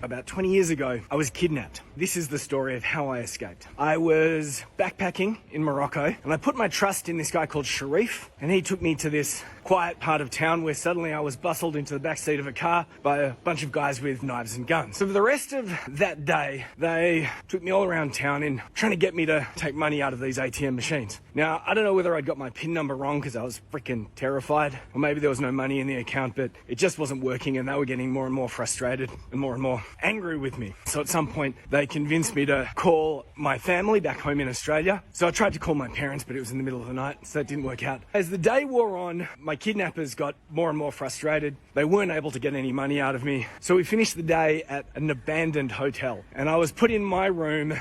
About 20 years ago, I was kidnapped. This is the story of how I escaped. I was backpacking in Morocco, and I put my trust in this guy called Sharif, and he took me to this quiet part of town where suddenly I was bustled into the backseat of a car by a bunch of guys with knives and guns. So for the rest of that day, they took me all around town in trying to get me to take money out of these ATM machines. Now, I don't know whether I'd got my PIN number wrong because I was freaking terrified, or maybe there was no money in the account, but it just wasn't working, and they were getting more and more frustrated and more angry with me. So at some point, they convinced me to call my family back home in Australia. So I tried to call my parents, but it was in the middle of the night, so that didn't work out. As the day wore on, my kidnappers got more and more frustrated. They weren't able to get any money out of me. So we finished the day at an abandoned hotel, and I was put in my room,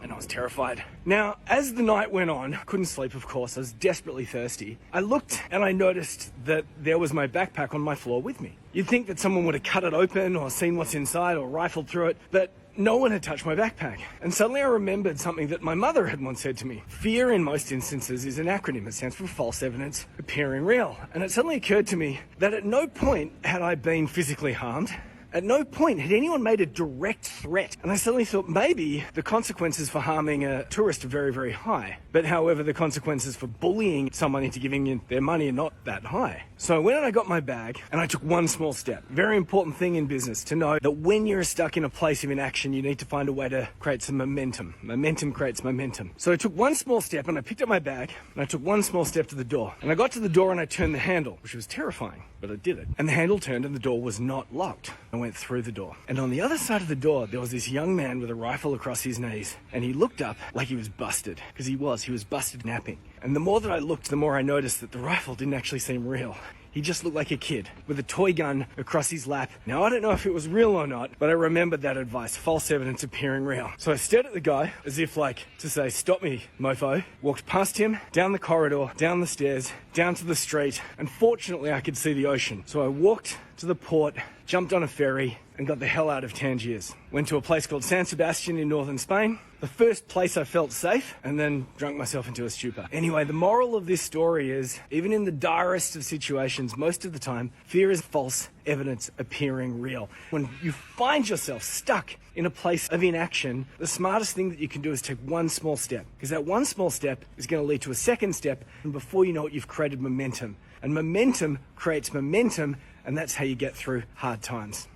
and I was terrified. Now, as the night went on, couldn't sleep, of course, I was desperately thirsty. I looked and I noticed that there was my backpack on my floor with me. You'd think that someone would have cut it open or seen what's inside or rifled through it, but no one had touched my backpack. And suddenly I remembered something that my mother had once said to me. Fear, in most instances, is an acronym. It stands for false evidence appearing real. And it suddenly occurred to me that at no point had I been physically harmed. At no point had anyone made a direct threat. And I suddenly thought maybe the consequences for harming a tourist are very high. But however, the consequences for bullying someone into giving you their money are not that high. So I went and I got my bag and I took one small step. Very important thing in business to know that when you're stuck in a place of inaction, you need to find a way to create some momentum. Momentum creates momentum. So I took one small step and I picked up my bag and I took one small step to the door. And I got to the door and I turned the handle, which was terrifying, but I did it. And the handle turned and the door was not locked. I went through the door. And on the other side of the door, there was this young man with a rifle across his knees. And he looked up like he was busted, because he was busted napping. And the more that I looked, the more I noticed that the rifle didn't actually seem real. He just looked like a kid with a toy gun across his lap. Now, I don't know if it was real or not, but I remembered that advice, false evidence appearing real. So I stared at the guy as if like to say, stop me, mofo. Walked past him, down the corridor, down the stairs, down to the street, and fortunately I could see the ocean. So I walked to the port, jumped on a ferry, and got the hell out of Tangiers. Went to a place called San Sebastian in northern Spain, the first place I felt safe, and then drunk myself into a stupor. Anyway, the moral of this story is, even in the direst of situations, most of the time, fear is false evidence appearing real. When you find yourself stuck in a place of inaction, the smartest thing that you can do is take one small step, because that one small step is going to lead to a second step, and before you know it, you've created momentum. And momentum creates momentum, and that's how you get through hard times.